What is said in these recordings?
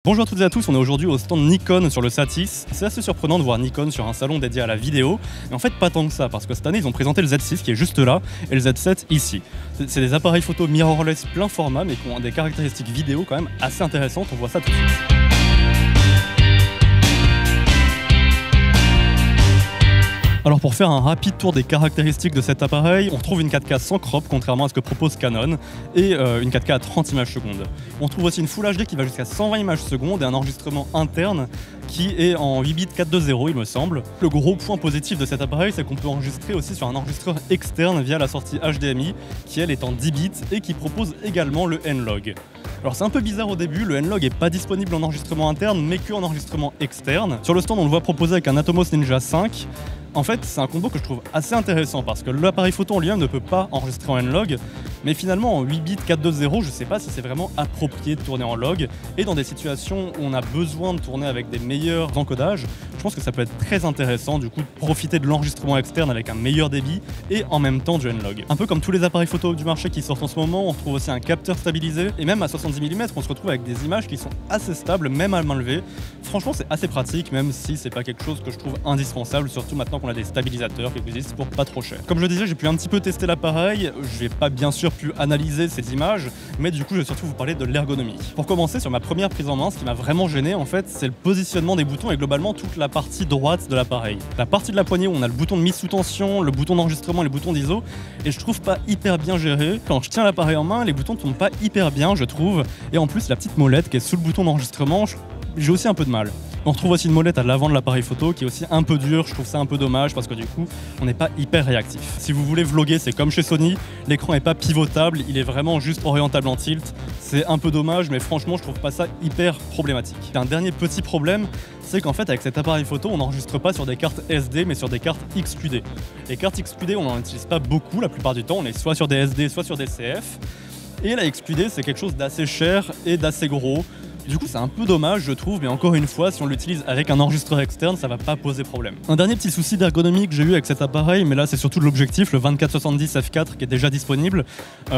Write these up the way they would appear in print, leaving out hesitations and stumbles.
Bonjour à toutes et à tous, on est aujourd'hui au stand Nikon sur le Satis. C'est assez surprenant de voir Nikon sur un salon dédié à la vidéo, mais en fait pas tant que ça, parce que cette année ils ont présenté le Z6 qui est juste là, et le Z7 ici. C'est des appareils photo mirrorless plein format, mais qui ont des caractéristiques vidéo quand même assez intéressantes, on voit ça tout de suite. Alors pour faire un rapide tour des caractéristiques de cet appareil, on retrouve une 4K sans crop contrairement à ce que propose Canon et une 4K à 30 images secondes. On trouve aussi une Full HD qui va jusqu'à 120 images secondes et un enregistrement interne qui est en 8 bits 4.2.0 il me semble. Le gros point positif de cet appareil, c'est qu'on peut enregistrer aussi sur un enregistreur externe via la sortie HDMI qui elle est en 10 bits et qui propose également le N-Log. Alors c'est un peu bizarre au début, le N-Log n'est pas disponible en enregistrement interne mais que en enregistrement externe. Sur le stand on le voit proposer avec un Atomos Ninja 5. En fait, c'est un combo que je trouve assez intéressant parce que l'appareil photo en lui-même ne peut pas enregistrer en N-Log, mais finalement en 8 bits 4.2.0, je ne sais pas si c'est vraiment approprié de tourner en log. Et dans des situations où on a besoin de tourner avec des meilleurs encodages, je pense que ça peut être très intéressant du coup de profiter de l'enregistrement externe avec un meilleur débit et en même temps du N-Log. Un peu comme tous les appareils photo du marché qui sortent en ce moment, on retrouve aussi un capteur stabilisé et même à 70 mm, on se retrouve avec des images qui sont assez stables, même à main levée. Franchement, c'est assez pratique, même si c'est pas quelque chose que je trouve indispensable, surtout maintenant qu'on a des stabilisateurs qui existent pour pas trop cher. Comme je disais, j'ai pu un petit peu tester l'appareil, j'ai pas bien sûr pu analyser ces images, mais du coup je vais surtout vous parler de l'ergonomie. Pour commencer, sur ma première prise en main, ce qui m'a vraiment gêné en fait, c'est le positionnement des boutons et globalement toute la partie droite de l'appareil. La partie de la poignée où on a le bouton de mise sous tension, le bouton d'enregistrement et le bouton d'ISO, et je trouve pas hyper bien géré. Quand je tiens l'appareil en main, les boutons tournent pas hyper bien, je trouve, et en plus la petite molette qui est sous le bouton d'enregistrement, j'ai aussi un peu de mal. On retrouve aussi une molette à l'avant de l'appareil photo qui est aussi un peu dure, je trouve ça un peu dommage parce que du coup on n'est pas hyper réactif. Si vous voulez vlogger, c'est comme chez Sony, l'écran n'est pas pivotable, il est vraiment juste orientable en tilt. C'est un peu dommage, mais franchement je trouve pas ça hyper problématique. Un dernier petit problème, c'est qu'en fait avec cet appareil photo on n'enregistre pas sur des cartes SD mais sur des cartes XQD. Les cartes XQD on n'en utilise pas beaucoup la plupart du temps, on est soit sur des SD soit sur des CF. Et la XQD c'est quelque chose d'assez cher et d'assez gros. Du coup c'est un peu dommage je trouve, mais encore une fois si on l'utilise avec un enregistreur externe ça va pas poser problème. Un dernier petit souci d'ergonomie que j'ai eu avec cet appareil, mais là c'est surtout de l'objectif, le 24-70 f4 qui est déjà disponible,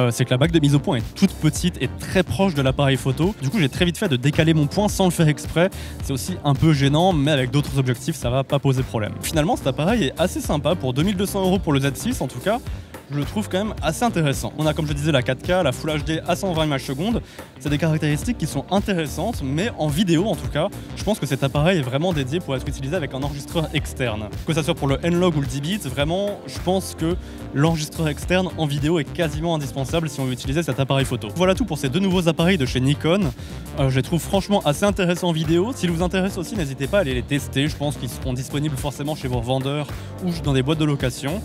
c'est que la bague de mise au point est toute petite et très proche de l'appareil photo. Du coup j'ai très vite fait de décaler mon point sans le faire exprès, c'est aussi un peu gênant mais avec d'autres objectifs ça va pas poser problème. Finalement cet appareil est assez sympa, pour 2200 € pour le Z6 en tout cas. Je le trouve quand même assez intéressant. On a comme je disais la 4K, la Full HD à 120 images secondes. C'est des caractéristiques qui sont intéressantes, mais en vidéo en tout cas, je pense que cet appareil est vraiment dédié pour être utilisé avec un enregistreur externe. Que ça soit pour le N-Log ou le 10 bits, vraiment, je pense que l'enregistreur externe en vidéo est quasiment indispensable si on veut utiliser cet appareil photo. Voilà tout pour ces deux nouveaux appareils de chez Nikon. Je les trouve franchement assez intéressants en vidéo. S'ils vous intéressent aussi, n'hésitez pas à aller les tester. Je pense qu'ils seront disponibles forcément chez vos revendeurs ou dans des boîtes de location.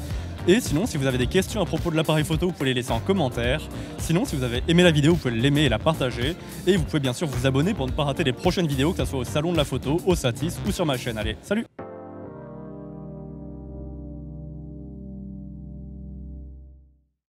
Et sinon, si vous avez des questions à propos de l'appareil photo, vous pouvez les laisser en commentaire. Sinon, si vous avez aimé la vidéo, vous pouvez l'aimer et la partager. Et vous pouvez bien sûr vous abonner pour ne pas rater les prochaines vidéos, que ce soit au Salon de la Photo, au Satis ou sur ma chaîne. Allez, salut!